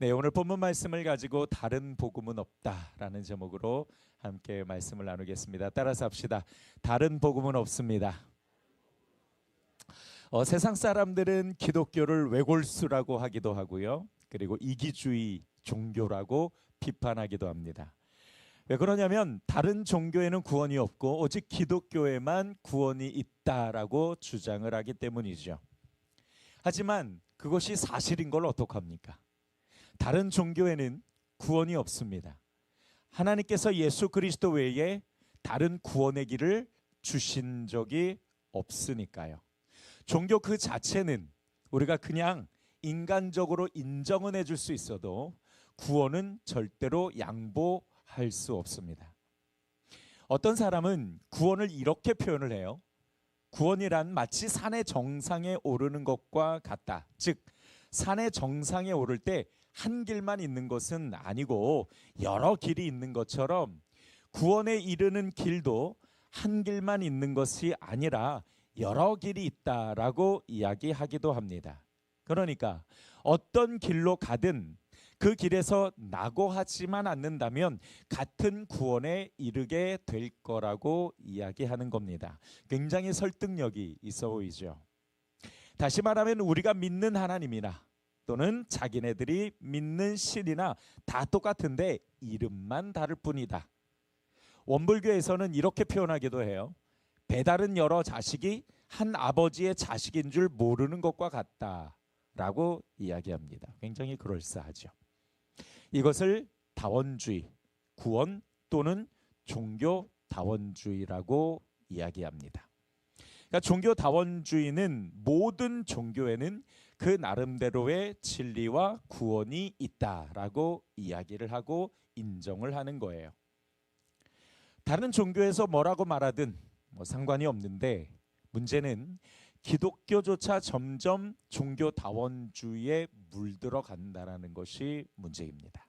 네, 오늘 본문 말씀을 가지고 다른 복음은 없다라는 제목으로 함께 말씀을 나누겠습니다. 따라서 합시다. 다른 복음은 없습니다. 세상 사람들은 기독교를 외골수라고 하기도 하고요. 그리고 이기주의 종교라고 비판하기도 합니다. 왜 그러냐면 다른 종교에는 구원이 없고 오직 기독교에만 구원이 있다라고 주장을 하기 때문이죠. 하지만 그것이 사실인 걸 어떡합니까? 다른 종교에는 구원이 없습니다. 하나님께서 예수 그리스도 외에 다른 구원의 길을 주신 적이 없으니까요. 종교 그 자체는 우리가 그냥 인간적으로 인정은 해줄 수 있어도 구원은 절대로 양보할 수 없습니다. 어떤 사람은 구원을 이렇게 표현을 해요. 구원이란 마치 산의 정상에 오르는 것과 같다. 즉 산의 정상에 오를 때 한 길만 있는 것은 아니고 여러 길이 있는 것처럼 구원에 이르는 길도 한 길만 있는 것이 아니라 여러 길이 있다라고 이야기하기도 합니다. 그러니까 어떤 길로 가든 그 길에서 낙오하지만 않는다면 같은 구원에 이르게 될 거라고 이야기하는 겁니다. 굉장히 설득력이 있어 보이죠. 다시 말하면 우리가 믿는 하나님이나 또는 자기네들이 믿는 신이나 다 똑같은데 이름만 다를 뿐이다. 원불교에서는 이렇게 표현하기도 해요. 배다른 여러 자식이 한 아버지의 자식인 줄 모르는 것과 같다라고 이야기합니다. 굉장히 그럴싸하죠. 이것을 다원주의, 구원 또는 종교 다원주의라고 이야기합니다. 그러니까 종교 다원주의는 모든 종교에는 그 나름대로의 진리와 구원이 있다라고 이야기를 하고 인정을 하는 거예요. 다른 종교에서 뭐라고 말하든 상관이 없는데 문제는 기독교조차 점점 종교 다원주의에 물들어 간다는 것이 문제입니다.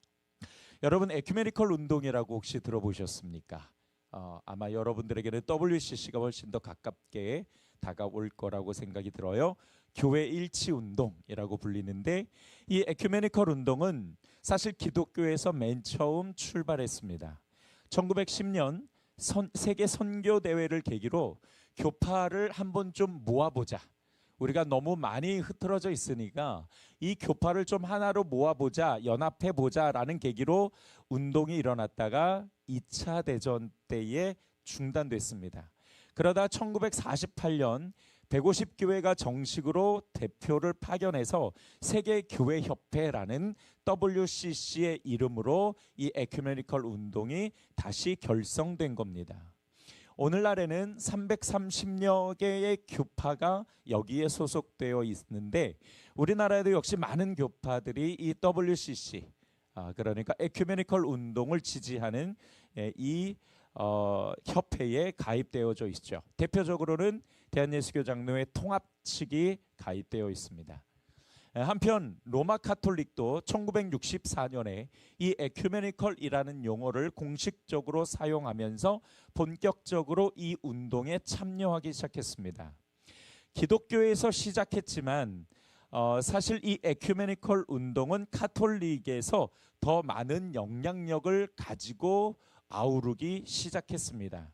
여러분 에큐메니컬 운동이라고 혹시 들어보셨습니까? 아마 여러분들에게는 WCC가 훨씬 더 가깝게 다가올 거라고 생각이 들어요. 교회 일치 운동이라고 불리는데 이 에큐메니컬 운동은 사실 기독교에서 맨 처음 출발했습니다. 1910년 세계 선교 대회를 계기로 교파를 한번 좀 모아보자. 우리가 너무 많이 흐트러져 있으니까 이 교파를 좀 하나로 모아보자, 연합해보자라는 계기로 운동이 일어났다가 2차 대전 때에 중단됐습니다. 그러다 1948년 150교회가 정식으로 대표를 파견해서 세계교회협회라는 WCC의 이름으로 이 에큐메니컬 운동이 다시 결성된 겁니다. 오늘날에는 330여 개의 교파가 여기에 소속되어 있는데 우리나라에도 역시 많은 교파들이 이 WCC 그러니까 에큐메니컬 운동을 지지하는 이 협회에 가입되어져 있죠. 대표적으로는 대한예수교 장로회 통합 측이 가입되어 있습니다. 한편 로마 카톨릭도 1964년에 이 에큐메니컬이라는 용어를 공식적으로 사용하면서 본격적으로 이 운동에 참여하기 시작했습니다. 기독교에서 시작했지만 사실 이 에큐메니컬 운동은 카톨릭에서 더 많은 영향력을 가지고 아우르기 시작했습니다.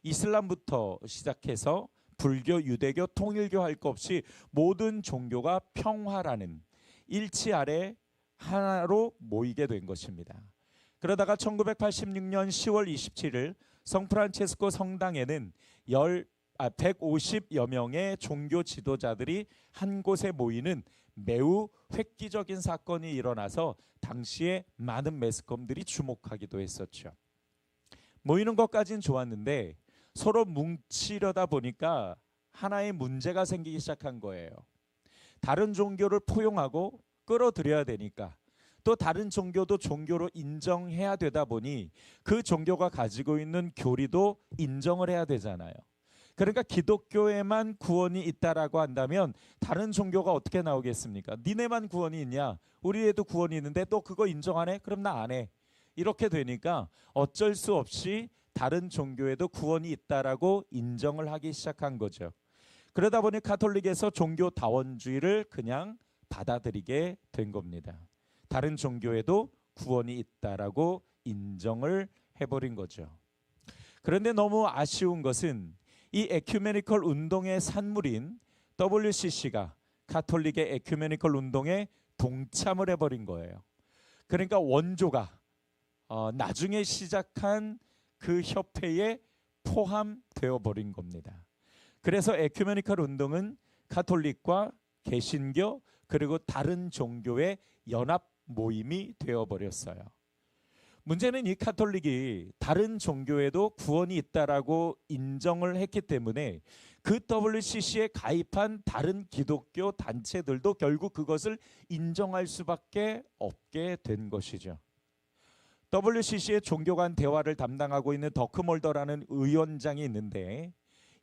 이슬람부터 시작해서 불교, 유대교, 통일교 할 것 없이 모든 종교가 평화라는 일치 아래 하나로 모이게 된 것입니다. 그러다가 1986년 10월 27일 성프란체스코 성당에는 150여 명의 종교 지도자들이 한 곳에 모이는 매우 획기적인 사건이 일어나서 당시에 많은 매스컴들이 주목하기도 했었죠. 모이는 것까지는 좋았는데 서로 뭉치려다 보니까 하나의 문제가 생기기 시작한 거예요. 다른 종교를 포용하고 끌어들여야 되니까 또 다른 종교도 종교로 인정해야 되다 보니 그 종교가 가지고 있는 교리도 인정을 해야 되잖아요. 그러니까 기독교에만 구원이 있다라고 한다면 다른 종교가 어떻게 나오겠습니까? 니네만 구원이 있냐? 우리에도 구원이 있는데 또 그거 인정 안 해? 그럼 나 안 해. 이렇게 되니까 어쩔 수 없이 다른 종교에도 구원이 있다라고 인정을 하기 시작한 거죠. 그러다 보니 카톨릭에서 종교 다원주의를 그냥 받아들이게 된 겁니다. 다른 종교에도 구원이 있다라고 인정을 해버린 거죠. 그런데 너무 아쉬운 것은 이 에큐메니컬 운동의 산물인 WCC가 가톨릭의 에큐메니컬 운동에 동참을 해버린 거예요. 그러니까 원조가 나중에 시작한 그 협회에 포함되어 버린 겁니다. 그래서 에큐메니컬 운동은 가톨릭과 개신교 그리고 다른 종교의 연합 모임이 되어버렸어요. 문제는 이 가톨릭이 다른 종교에도 구원이 있다라고 인정을 했기 때문에 그 WCC에 가입한 다른 기독교 단체들도 결국 그것을 인정할 수밖에 없게 된 것이죠. WCC의 종교 간 대화를 담당하고 있는 더크몰더라는 의원장이 있는데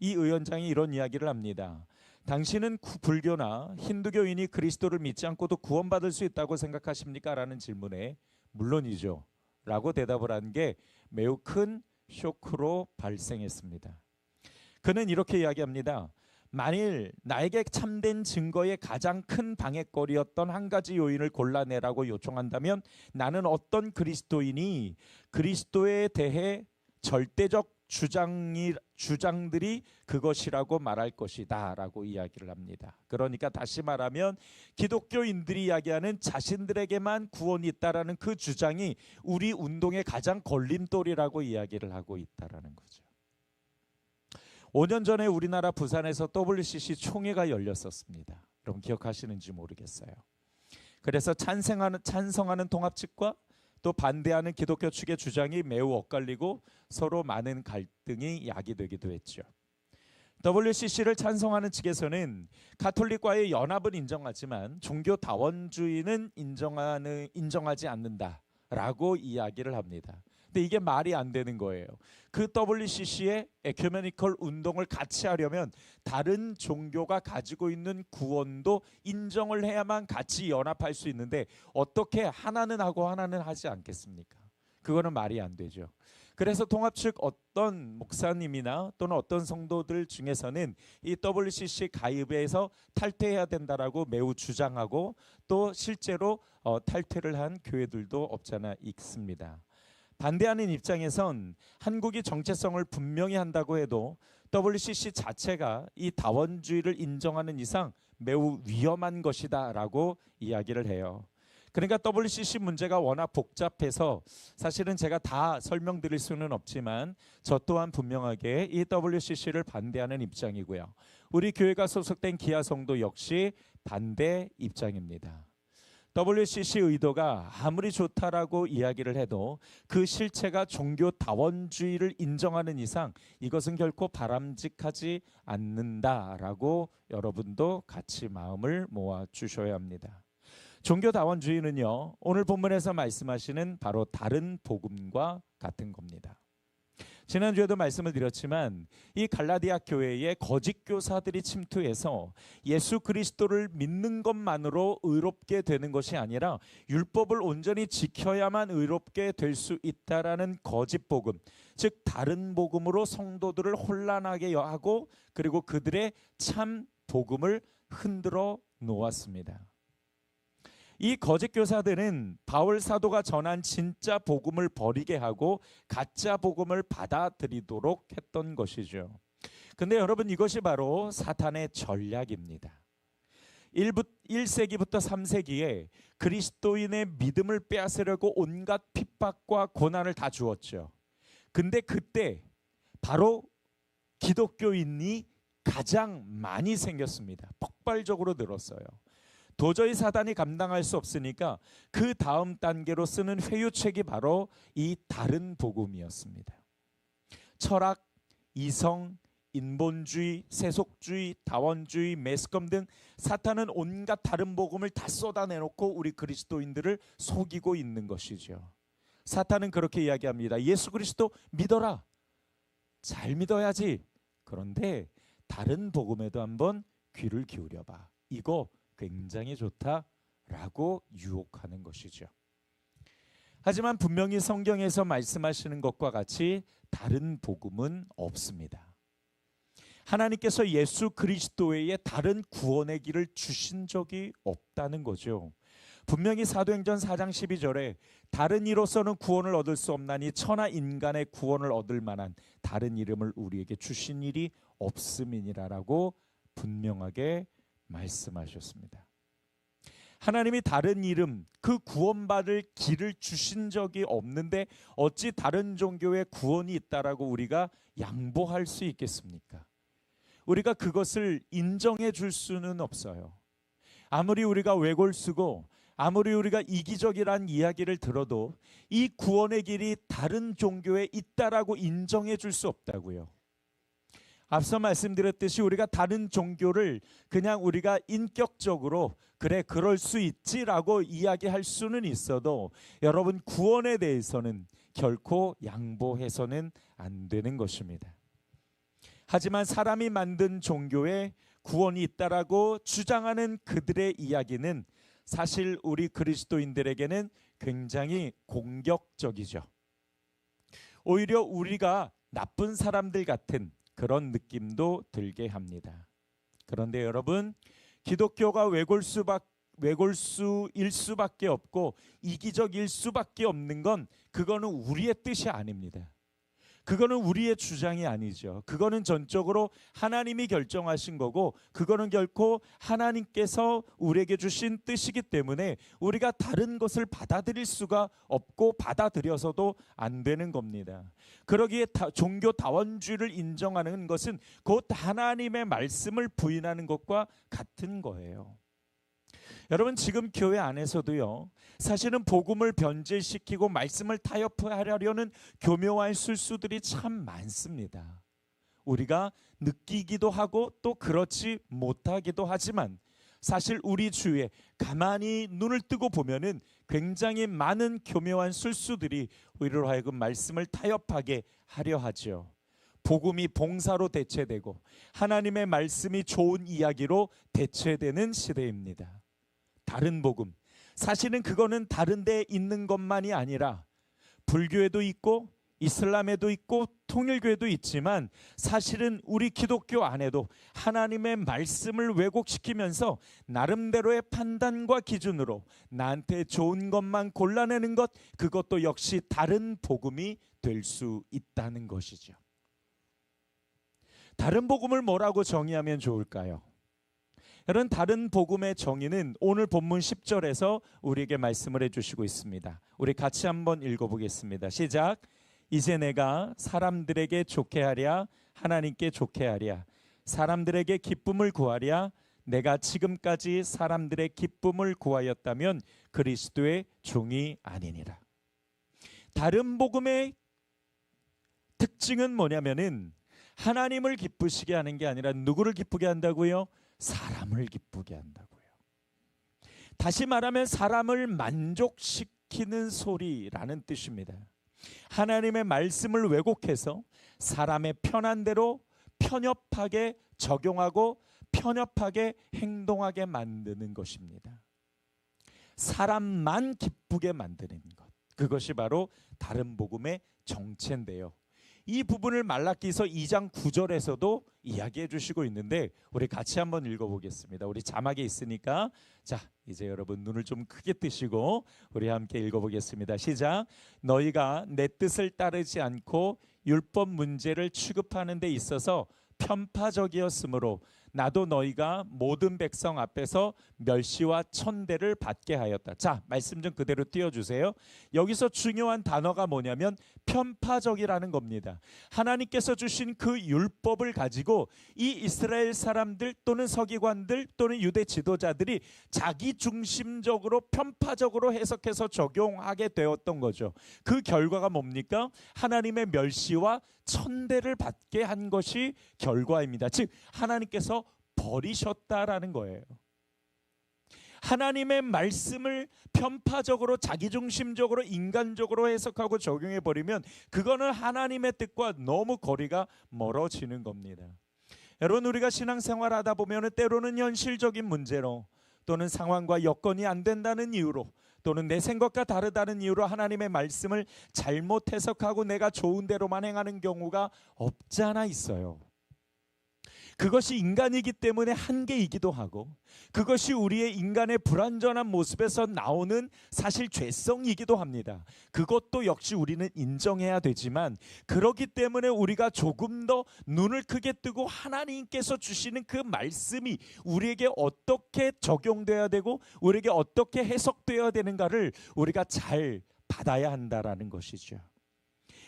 이 의원장이 이런 이야기를 합니다. 당신은 불교나 힌두교인이 그리스도를 믿지 않고도 구원받을 수 있다고 생각하십니까? 라는 질문에 물론이죠 라고 대답을 한 게 매우 큰 쇼크로 발생했습니다. 그는 이렇게 이야기합니다. 만일 나에게 참된 증거의 가장 큰 방해거리였던 한 가지 요인을 골라내라고 요청한다면 나는 어떤 그리스도인이 그리스도에 대해 절대적 주장들이 그것이라고 말할 것이다 라고 이야기를 합니다. 그러니까 다시 말하면 기독교인들이 이야기하는 자신들에게만 구원이 있다라는 그 주장이 우리 운동의 가장 걸림돌이라고 이야기를 하고 있다라는 거죠. 5년 전에 우리나라 부산에서 WCC 총회가 열렸었습니다. 여러분 기억하시는지 모르겠어요. 그래서 찬성하는 통합 측과 또 반대하는 기독교 측의 주장이 매우 엇갈리고 서로 많은 갈등이 야기되기도 했죠. WCC를 찬성하는 측에서는 가톨릭과의 연합은 인정하지만 종교 다원주의는 인정하지 않는다라고 이야기를 합니다. 근데 이게 말이 안 되는 거예요. 그 WCC의 에큐메니컬 운동을 같이 하려면 다른 종교가 가지고 있는 구원도 인정을 해야만 같이 연합할 수 있는데 어떻게 하나는 하고 하나는 하지 않겠습니까? 그거는 말이 안 되죠. 그래서 통합 측 어떤 목사님이나 또는 어떤 성도들 중에서는 이 WCC 가입에서 탈퇴해야 된다라고 매우 주장하고 또 실제로 탈퇴를 한 교회들도 없잖아 있습니다. 반대하는 입장에선 한국이 정체성을 분명히 한다고 해도 WCC 자체가 이 다원주의를 인정하는 이상 매우 위험한 것이다 라고 이야기를 해요. 그러니까 WCC 문제가 워낙 복잡해서 사실은 제가 다 설명드릴 수는 없지만 저 또한 분명하게 이 WCC를 반대하는 입장이고요. 우리 교회가 소속된 기아 성도 역시 반대 입장입니다. WCC 의도가 아무리 좋다라고 이야기를 해도 그 실체가 종교 다원주의를 인정하는 이상 이것은 결코 바람직하지 않는다라고 여러분도 같이 마음을 모아 주셔야 합니다. 종교 다원주의는요, 오늘 본문에서 말씀하시는 바로 다른 복음과 같은 겁니다. 지난주에도 말씀을 드렸지만 이 갈라디아 교회에 거짓 교사들이 침투해서 예수 그리스도를 믿는 것만으로 의롭게 되는 것이 아니라 율법을 온전히 지켜야만 의롭게 될 수 있다라는 거짓 복음, 즉 다른 복음으로 성도들을 혼란하게 하고 그리고 그들의 참 복음을 흔들어 놓았습니다. 이 거짓 교사들은 바울 사도가 전한 진짜 복음을 버리게 하고 가짜 복음을 받아들이도록 했던 것이죠. 근데 여러분 이것이 바로 사탄의 전략입니다. 1세기부터 3세기에 그리스도인의 믿음을 빼앗으려고 온갖 핍박과 고난을 다 주었죠. 근데 그때 바로 기독교인이 가장 많이 생겼습니다. 폭발적으로 늘었어요. 도저히 사단이 감당할 수 없으니까 그 다음 단계로 쓰는 회유책이 바로 이 다른 복음이었습니다. 철학, 이성, 인본주의, 세속주의, 다원주의, 매스컴 등 사탄은 온갖 다른 복음을 다 쏟아내놓고 우리 그리스도인들을 속이고 있는 것이죠. 사탄은 그렇게 이야기합니다. 예수 그리스도 믿어라. 잘 믿어야지. 그런데 다른 복음에도 한번 귀를 기울여봐. 이거 굉장히 좋다라고 유혹하는 것이죠. 하지만 분명히 성경에서 말씀하시는 것과 같이 다른 복음은 없습니다. 하나님께서 예수 그리스도 외에 다른 구원의 길을 주신 적이 없다는 거죠. 분명히 사도행전 4장 12절에 다른 이로서는 구원을 얻을 수 없나니 천하 인간의 구원을 얻을 만한 다른 이름을 우리에게 주신 일이 없음이니라라고 분명하게 말씀하셨습니다. 하나님이 다른 이름, 그 구원받을 길을 주신 적이 없는데 어찌 다른 종교에 구원이 있다라고 우리가 양보할 수 있겠습니까? 우리가 그것을 인정해 줄 수는 없어요. 아무리 우리가 외골수고 아무리 우리가 이기적이란 이야기를 들어도 이 구원의 길이 다른 종교에 있다라고 인정해 줄 수 없다고요. 앞서 말씀드렸듯이 우리가 다른 종교를 그냥 우리가 인격적으로 그래 그럴 수 있지라고 이야기할 수는 있어도 여러분 구원에 대해서는 결코 양보해서는 안 되는 것입니다. 하지만 사람이 만든 종교에 구원이 있다라고 주장하는 그들의 이야기는 사실 우리 그리스도인들에게는 굉장히 공격적이죠. 오히려 우리가 나쁜 사람들 같은 그런 느낌도 들게 합니다. 그런데 여러분, 기독교가 외골수일 수밖에 없고 이기적일 수밖에 없는 건 그거는 우리의 뜻이 아닙니다. 그거는 우리의 주장이 아니죠. 그거는 전적으로 하나님이 결정하신 거고 그거는 결코 하나님께서 우리에게 주신 뜻이기 때문에 우리가 다른 것을 받아들일 수가 없고 받아들여서도 안 되는 겁니다. 그러기에 종교 다원주의를 인정하는 것은 곧 하나님의 말씀을 부인하는 것과 같은 거예요. 여러분, 지금 교회 안에서도요, 사실은 복음을 변질시키고 말씀을 타협하려는 교묘한 술수들이 참 많습니다. 우리가 느끼기도 하고 또 그렇지 못하기도 하지만 사실 우리 주위에 가만히 눈을 뜨고 보면은 굉장히 많은 교묘한 술수들이 우리로 하여금 말씀을 타협하게 하려 하죠. 복음이 봉사로 대체되고 하나님의 말씀이 좋은 이야기로 대체되는 시대입니다. 다른 복음, 사실은 그거는 다른 데에 있는 것만이 아니라 불교에도 있고 이슬람에도 있고 통일교에도 있지만 사실은 우리 기독교 안에도 하나님의 말씀을 왜곡시키면서 나름대로의 판단과 기준으로 나한테 좋은 것만 골라내는 것, 그것도 역시 다른 복음이 될 수 있다는 것이죠. 다른 복음을 뭐라고 정의하면 좋을까요? 여러분, 다른 복음의 정의는 오늘 본문 10절에서 우리에게 말씀을 해주시고 있습니다. 우리 같이 한번 읽어보겠습니다. 시작. 이제 내가 사람들에게 좋게 하랴 하나님께 좋게 하랴 사람들에게 기쁨을 구하랴 내가 지금까지 사람들의 기쁨을 구하였다면 그리스도의 종이 아니니라. 다른 복음의 특징은 뭐냐면은 하나님을 기쁘시게 하는 게 아니라 누구를 기쁘게 한다고요? 사람을 기쁘게 한다고요. 다시 말하면 사람을 만족시키는 소리라는 뜻입니다. 하나님의 말씀을 왜곡해서 사람의 편한 대로 편협하게 적용하고 편협하게 행동하게 만드는 것입니다. 사람만 기쁘게 만드는 것, 그것이 바로 다른 복음의 정체인데요. 이 부분을 말라기서 2장 9절에서도 이야기해 주시고 있는데 우리 같이 한번 읽어보겠습니다. 우리 자막에 있으니까 자, 이제 여러분 눈을 좀 크게 뜨시고 우리 함께 읽어보겠습니다. 시작. 너희가 내 뜻을 따르지 않고 율법 문제를 취급하는 데 있어서 편파적이었으므로 나도 너희가 모든 백성 앞에서 멸시와 천대를 받게 하였다. 자, 말씀 좀 그대로 띄워주세요. 여기서 중요한 단어가 뭐냐면 편파적이라는 겁니다. 하나님께서 주신 그 율법을 가지고 이 이스라엘 사람들 또는 서기관들 또는 유대 지도자들이 자기 중심적으로 편파적으로 해석해서 적용하게 되었던 거죠. 그 결과가 뭡니까? 하나님의 멸시와 천대를 받게 한 것이 결과입니다. 즉 하나님께서 버리셨다라는 거예요. 하나님의 말씀을 편파적으로 자기중심적으로 인간적으로 해석하고 적용해 버리면 그거는 하나님의 뜻과 너무 거리가 멀어지는 겁니다. 여러분, 우리가 신앙생활 하다 보면 때로는 현실적인 문제로 또는 상황과 여건이 안 된다는 이유로 또는 내 생각과 다르다는 이유로 하나님의 말씀을 잘못 해석하고 내가 좋은 대로만 행하는 경우가 없지 않아 있어요. 그것이 인간이기 때문에 한계이기도 하고, 그것이 우리의 인간의 불완전한 모습에서 나오는 사실 죄성이기도 합니다. 그것도 역시 우리는 인정해야 되지만, 그렇기 때문에 우리가 조금 더 눈을 크게 뜨고 하나님께서 주시는 그 말씀이 우리에게 어떻게 적용돼야 되고 우리에게 어떻게 해석되어야 되는가를 우리가 잘 받아야 한다라는 것이죠.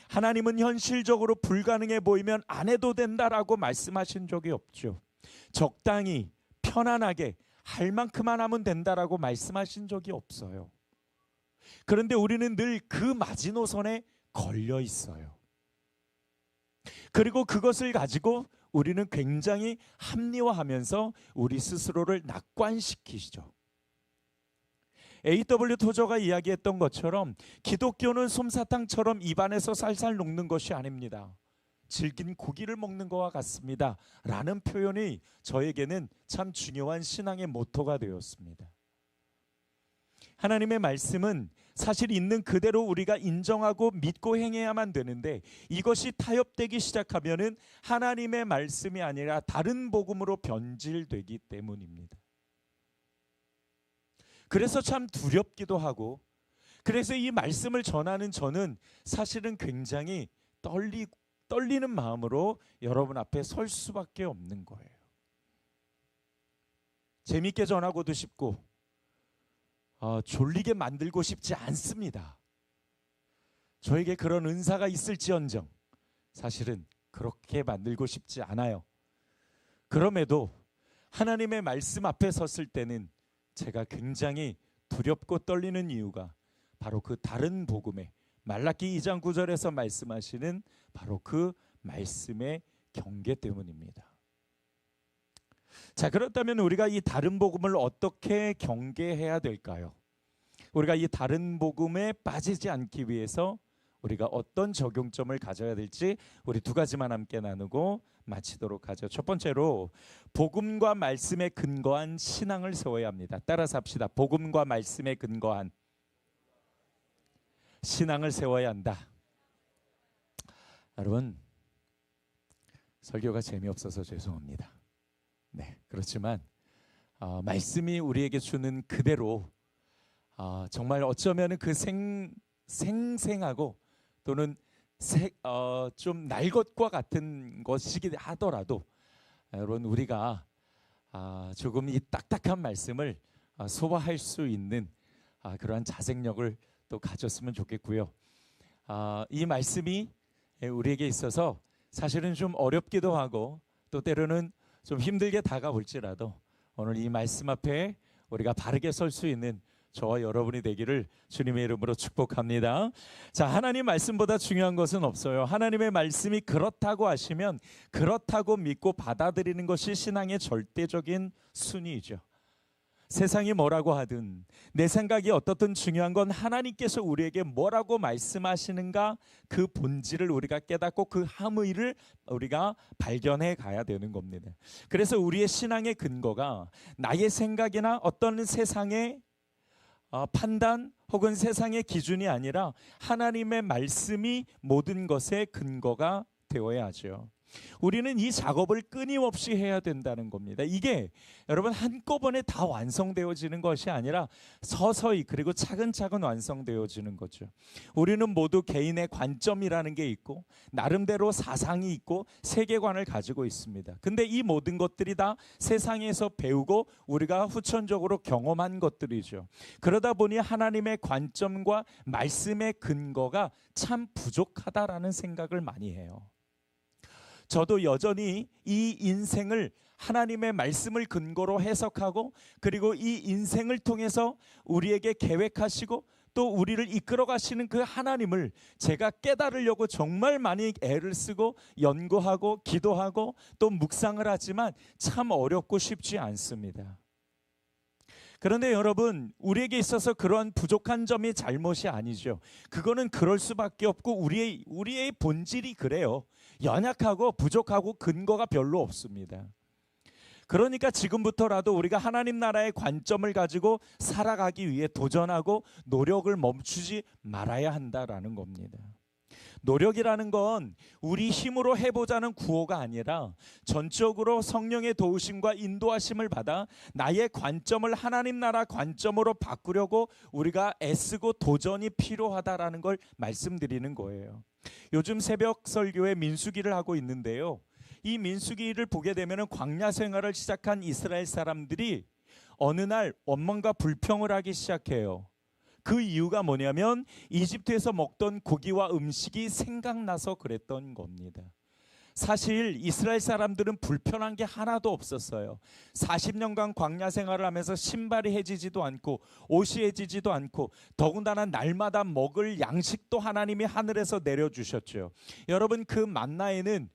하나님은 현실적으로 불가능해 보이면 안 해도 된다라고 말씀하신 적이 없죠. 적당히 편안하게 할 만큼만 하면 된다라고 말씀하신 적이 없어요. 그런데 우리는 늘 그 마지노선에 걸려 있어요. 그리고 그것을 가지고 우리는 굉장히 합리화하면서 우리 스스로를 낙관시키죠. A.W. 토저가 이야기했던 것처럼 기독교는 솜사탕처럼 입안에서 살살 녹는 것이 아닙니다. 질긴 고기를 먹는 것과 같습니다 라는 표현이 저에게는 참 중요한 신앙의 모토가 되었습니다. 하나님의 말씀은 사실 있는 그대로 우리가 인정하고 믿고 행해야만 되는데, 이것이 타협되기 시작하면은 하나님의 말씀이 아니라 다른 복음으로 변질되기 때문입니다. 그래서 참 두렵기도 하고, 그래서 이 말씀을 전하는 저는 사실은 굉장히 떨리는 마음으로 여러분 앞에 설 수밖에 없는 거예요. 재밌게 전하고도 싶고 졸리게 만들고 싶지 않습니다. 저에게 그런 은사가 있을지언정 사실은 그렇게 만들고 싶지 않아요. 그럼에도 하나님의 말씀 앞에 섰을 때는 제가 굉장히 두렵고 떨리는 이유가 바로 그 다른 복음의 말라기 2장 9절에서 말씀하시는 바로 그 말씀의 경계 때문입니다. 자, 그렇다면 우리가 이 다른 복음을 어떻게 경계해야 될까요? 우리가 이 다른 복음에 빠지지 않기 위해서 우리가 어떤 적용점을 가져야 될지 우리 두 가지만 함께 나누고 마치도록 하죠. 첫 번째로 복음과 말씀에 근거한 신앙을 세워야 합니다. 따라서 합시다. 복음과 말씀에 근거한 신앙을 세워야 한다. 여러분, 설교가 재미없어서 죄송합니다. 네, 그렇지만 말씀이 우리에게 주는 그대로 정말 어쩌면 그 생생하고 또는 좀 날 것과 같은 것이기 하더라도 여러분, 우리가 조금 이 딱딱한 말씀을 소화할 수 있는 그러한 자생력을 또 가졌으면 좋겠고요. 이 말씀이 우리에게 있어서 사실은 좀 어렵기도 하고 또 때로는 좀 힘들게 다가올지라도 오늘 이 말씀 앞에 우리가 바르게 설 수 있는 저와 여러분이 되기를 주님의 이름으로 축복합니다. 자, 하나님 말씀보다 중요한 것은 없어요. 하나님의 말씀이 그렇다고 하시면 그렇다고 믿고 받아들이는 것이 신앙의 절대적인 순위이죠. 세상이 뭐라고 하든 내 생각이 어떻든 중요한 건 하나님께서 우리에게 뭐라고 말씀하시는가, 그 본질을 우리가 깨닫고 그 함의를 우리가 발견해 가야 되는 겁니다. 그래서 우리의 신앙의 근거가 나의 생각이나 어떤 세상의 판단 혹은 세상의 기준이 아니라 하나님의 말씀이 모든 것의 근거가 되어야 하죠. 우리는 이 작업을 끊임없이 해야 된다는 겁니다. 이게 여러분 한꺼번에 다 완성되어지는 것이 아니라 서서히 그리고 차근차근 완성되어지는 거죠. 우리는 모두 개인의 관점이라는 게 있고 나름대로 사상이 있고 세계관을 가지고 있습니다. 근데 이 모든 것들이 다 세상에서 배우고 우리가 후천적으로 경험한 것들이죠. 그러다 보니 하나님의 관점과 말씀의 근거가 참 부족하다라는 생각을 많이 해요. 저도 여전히 이 인생을 하나님의 말씀을 근거로 해석하고 그리고 이 인생을 통해서 우리에게 계획하시고 또 우리를 이끌어 가시는 그 하나님을 제가 깨달으려고 정말 많이 애를 쓰고 연구하고 기도하고 또 묵상을 하지만 참 어렵고 쉽지 않습니다. 그런데 여러분, 우리에게 있어서 그런 부족한 점이 잘못이 아니죠. 그거는 그럴 수밖에 없고 우리의 본질이 그래요. 연약하고 부족하고 근거가 별로 없습니다. 그러니까 지금부터라도 우리가 하나님 나라의 관점을 가지고 살아가기 위해 도전하고 노력을 멈추지 말아야 한다라는 겁니다. 노력이라는 건 우리 힘으로 해보자는 구호가 아니라 전적으로 성령의 도우심과 인도하심을 받아 나의 관점을 하나님 나라 관점으로 바꾸려고 우리가 애쓰고 도전이 필요하다라는 걸 말씀드리는 거예요. 요즘 새벽 설교에 민수기를 하고 있는데요. 이 민수기를 보게 되면 광야 생활을 시작한 이스라엘 사람들이 어느 날 원망과 불평을 하기 시작해요. 그 이유가 뭐냐면 이집트에서 먹던 고기와 음식이 생각나서 그랬던 겁니다. 사실 이스라엘 사람들은 불편한 게 하나도 없었어요. 40년간 광야 생활을 하면서 신발이 해지지도 않고 옷이 해지지도 않고 더군다나 날마다 먹을 양식도 하나님이 하늘에서 내려주셨죠. 여러분, 그 만나에는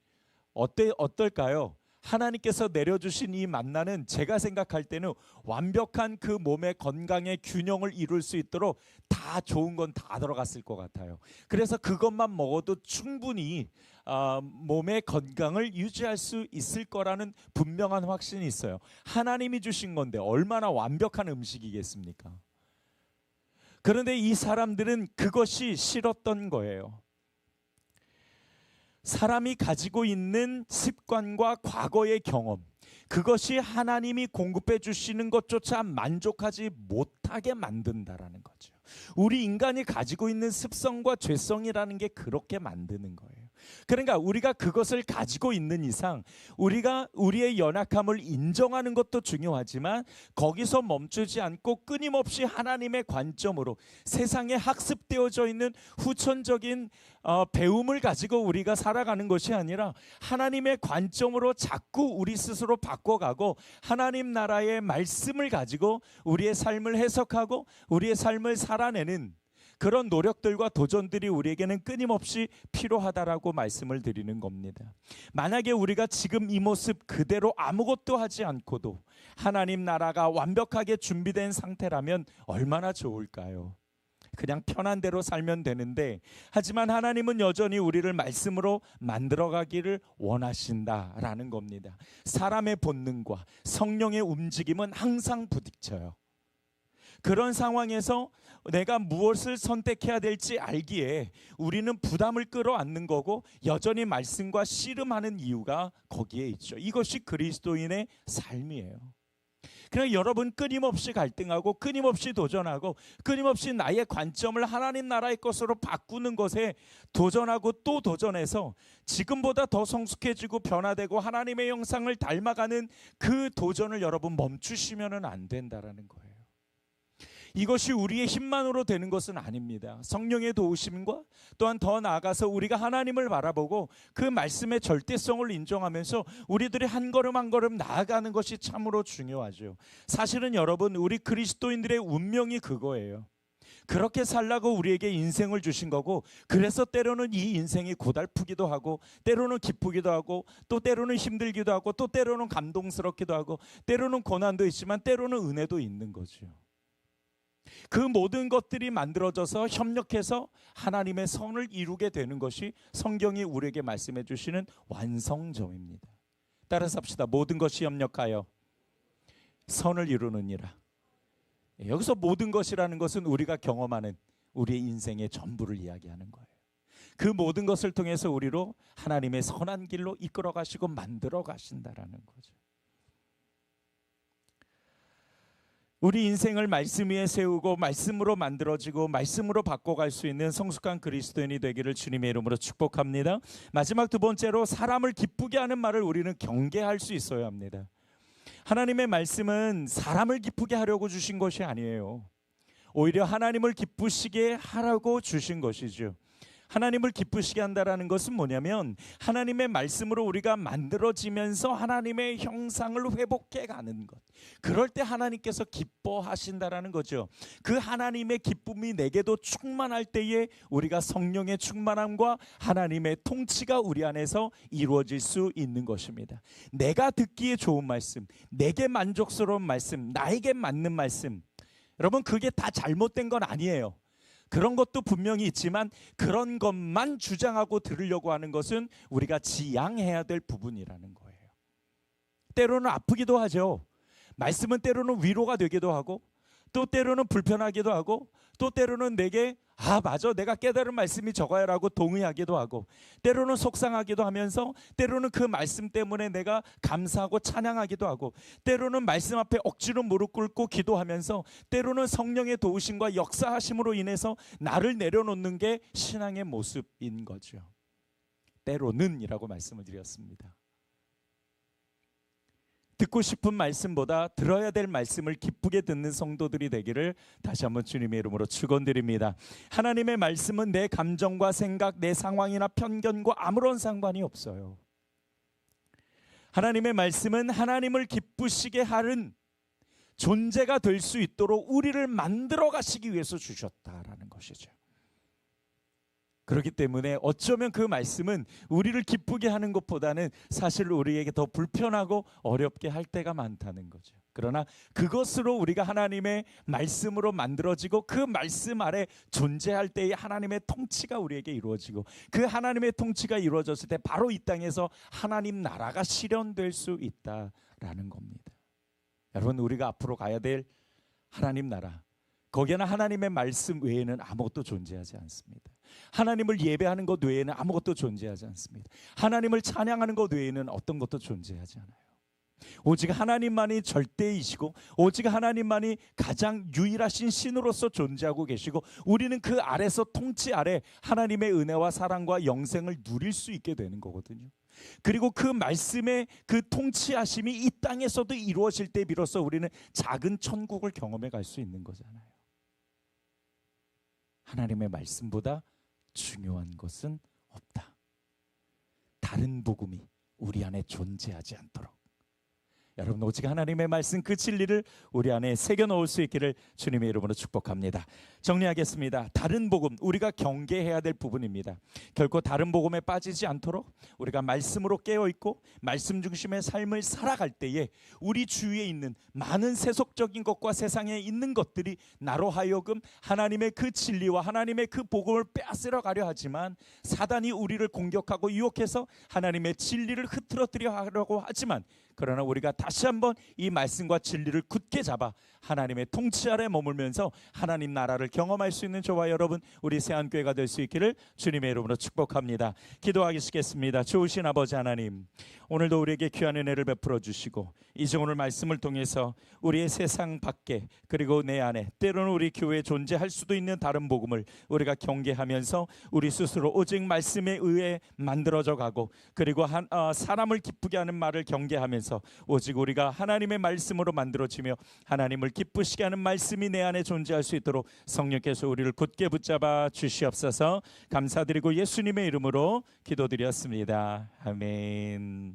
어떨까요? 하나님께서 내려주신 이 만나는 제가 생각할 때는 완벽한 그 몸의 건강의 균형을 이룰 수 있도록 다 좋은 건 다 들어갔을 것 같아요. 그래서 그것만 먹어도 충분히 몸의 건강을 유지할 수 있을 거라는 분명한 확신이 있어요. 하나님이 주신 건데 얼마나 완벽한 음식이겠습니까? 그런데 이 사람들은 그것이 싫었던 거예요. 사람이 가지고 있는 습관과 과거의 경험, 그것이 하나님이 공급해 주시는 것조차 만족하지 못하게 만든다라는 거죠. 우리 인간이 가지고 있는 습성과 죄성이라는 게 그렇게 만드는 거예요. 그러니까 우리가 그것을 가지고 있는 이상 우리가 우리의 연약함을 인정하는 것도 중요하지만 거기서 멈추지 않고 끊임없이 하나님의 관점으로 세상에 학습되어져 있는 후천적인 배움을 가지고 우리가 살아가는 것이 아니라 하나님의 관점으로 자꾸 우리 스스로 바꿔가고 하나님 나라의 말씀을 가지고 우리의 삶을 해석하고 우리의 삶을 살아내는 그런 노력들과 도전들이 우리에게는 끊임없이 필요하다라고 말씀을 드리는 겁니다. 만약에 우리가 지금 이 모습 그대로 아무것도 하지 않고도 하나님 나라가 완벽하게 준비된 상태라면 얼마나 좋을까요? 그냥 편한 대로 살면 되는데, 하지만 하나님은 여전히 우리를 말씀으로 만들어가기를 원하신다라는 겁니다. 사람의 본능과 성령의 움직임은 항상 부딪혀요. 그런 상황에서 내가 무엇을 선택해야 될지 알기에 우리는 부담을 끌어안는 거고 여전히 말씀과 씨름하는 이유가 거기에 있죠. 이것이 그리스도인의 삶이에요. 그냥 여러분 끊임없이 갈등하고 끊임없이 도전하고 끊임없이 나의 관점을 하나님 나라의 것으로 바꾸는 것에 도전하고 또 도전해서 지금보다 더 성숙해지고 변화되고 하나님의 형상을 닮아가는 그 도전을 여러분 멈추시면 안 된다라는 거예요. 이것이 우리의 힘만으로 되는 것은 아닙니다. 성령의 도우심과 또한 더 나아가서 우리가 하나님을 바라보고 그 말씀의 절대성을 인정하면서 우리들이 한 걸음 한 걸음 나아가는 것이 참으로 중요하죠. 사실은 여러분, 우리 그리스도인들의 운명이 그거예요. 그렇게 살라고 우리에게 인생을 주신 거고, 그래서 때로는 이 인생이 고달프기도 하고 때로는 기쁘기도 하고 또 때로는 힘들기도 하고 또 때로는 감동스럽기도 하고 때로는 고난도 있지만 때로는 은혜도 있는 거죠. 그 모든 것들이 만들어져서 협력해서 하나님의 선을 이루게 되는 것이 성경이 우리에게 말씀해 주시는 완성점입니다. 따라서 합시다. 모든 것이 협력하여 선을 이루느니라. 여기서 모든 것이라는 것은 우리가 경험하는 우리의 인생의 전부를 이야기하는 거예요. 그 모든 것을 통해서 우리로 하나님의 선한 길로 이끌어 가시고 만들어 가신다라는 거죠. 우리 인생을 말씀 위에 세우고 말씀으로 만들어지고 말씀으로 바꿔갈 수 있는 성숙한 그리스도인이 되기를 주님의 이름으로 축복합니다. 마지막 두 번째로, 사람을 기쁘게 하는 말을 우리는 경계할 수 있어야 합니다. 하나님의 말씀은 사람을 기쁘게 하려고 주신 것이 아니에요. 오히려 하나님을 기쁘시게 하라고 주신 것이죠. 하나님을 기쁘시게 한다라는 것은 뭐냐면 하나님의 말씀으로 우리가 만들어지면서 하나님의 형상을 회복해 가는 것. 그럴 때 하나님께서 기뻐하신다라는 거죠. 그 하나님의 기쁨이 내게도 충만할 때에 우리가 성령의 충만함과 하나님의 통치가 우리 안에서 이루어질 수 있는 것입니다. 내가 듣기에 좋은 말씀, 내게 만족스러운 말씀, 나에게 맞는 말씀, 여러분, 그게 다 잘못된 건 아니에요. 그런 것도 분명히 있지만 그런 것만 주장하고 들으려고 하는 것은 우리가 지양해야 될 부분이라는 거예요. 때로는 아프기도 하죠. 말씀은 때로는 위로가 되기도 하고 또 때로는 불편하기도 하고 또 때로는 내게 아, 맞아, 내가 깨달은 말씀이 저거야라고 동의하기도 하고, 때로는 속상하기도 하면서, 때로는 그 말씀 때문에 내가 감사하고 찬양하기도 하고, 때로는 말씀 앞에 억지로 무릎 꿇고 기도하면서, 때로는 성령의 도우심과 역사하심으로 인해서 나를 내려놓는 게 신앙의 모습인 거죠. 때로는이라고 말씀을 드렸습니다. 듣고 싶은 말씀보다 들어야 될 말씀을 기쁘게 듣는 성도들이 되기를 다시 한번 주님의 이름으로 축원드립니다. 하나님의 말씀은 내 감정과 생각, 내 상황이나 편견과 아무런 상관이 없어요. 하나님의 말씀은 하나님을 기쁘시게 하는 존재가 될 수 있도록 우리를 만들어 가시기 위해서 주셨다라는 것이죠. 그렇기 때문에 어쩌면 그 말씀은 우리를 기쁘게 하는 것보다는 사실 우리에게 더 불편하고 어렵게 할 때가 많다는 거죠. 그러나 그것으로 우리가 하나님의 말씀으로 만들어지고 그 말씀 아래 존재할 때의 하나님의 통치가 우리에게 이루어지고, 그 하나님의 통치가 이루어졌을 때 바로 이 땅에서 하나님 나라가 실현될 수 있다라는 겁니다. 여러분, 우리가 앞으로 가야 될 하나님 나라, 거기에는 하나님의 말씀 외에는 아무것도 존재하지 않습니다. 하나님을 예배하는 것 외에는 아무것도 존재하지 않습니다. 하나님을 찬양하는 것 외에는 어떤 것도 존재하지 않아요. 오직 하나님만이 절대이시고, 오직 하나님만이 가장 유일하신 신으로서 존재하고 계시고, 우리는 그 아래서 통치 아래 하나님의 은혜와 사랑과 영생을 누릴 수 있게 되는 거거든요. 그리고 그 말씀의 그 통치하심이 이 땅에서도 이루어질 때 비로소 우리는 작은 천국을 경험해 갈 수 있는 거잖아요. 하나님의 말씀보다 중요한 것은 없다. 다른 복음이 우리 안에 존재하지 않도록, 여러분, 오직 하나님의 말씀 그 진리를 우리 안에 새겨 넣을 수 있기를 주님의 이름으로 축복합니다. 정리하겠습니다. 다른 복음, 우리가 경계해야 될 부분입니다. 결코 다른 복음에 빠지지 않도록 우리가 말씀으로 깨어있고 말씀 중심의 삶을 살아갈 때에 우리 주위에 있는 많은 세속적인 것과 세상에 있는 것들이 나로 하여금 하나님의 그 진리와 하나님의 그 복음을 빼앗으러 가려 하지만, 사단이 우리를 공격하고 유혹해서 하나님의 진리를 흐트러뜨려 하려고 하지만, 그러나 우리가 다시 한번 이 말씀과 진리를 굳게 잡아 하나님의 통치 아래 머물면서 하나님 나라를 경험할 수 있는 저와 여러분, 우리 새한교회가 될 수 있기를 주님의 이름으로 축복합니다. 기도하시겠습니다. 좋으신 아버지 하나님, 오늘도 우리에게 귀한 은혜를 베풀어 주시고, 이제 오늘 말씀을 통해서 우리의 세상 밖에 그리고 내 안에, 때로는 우리 교회에 존재할 수도 있는 다른 복음을 우리가 경계하면서 우리 스스로 오직 말씀에 의해 만들어져 가고, 그리고 사람을 기쁘게 하는 말을 경계하면서 오직 우리가 하나님의 말씀으로 만들어지며 하나님을 기쁘시게 하는 말씀이 내 안에 존재할 수 있도록 성령께서 우리를 굳게 붙잡아 주시옵소서. 감사드리고 예수님의 이름으로 기도드렸습니다. 아멘.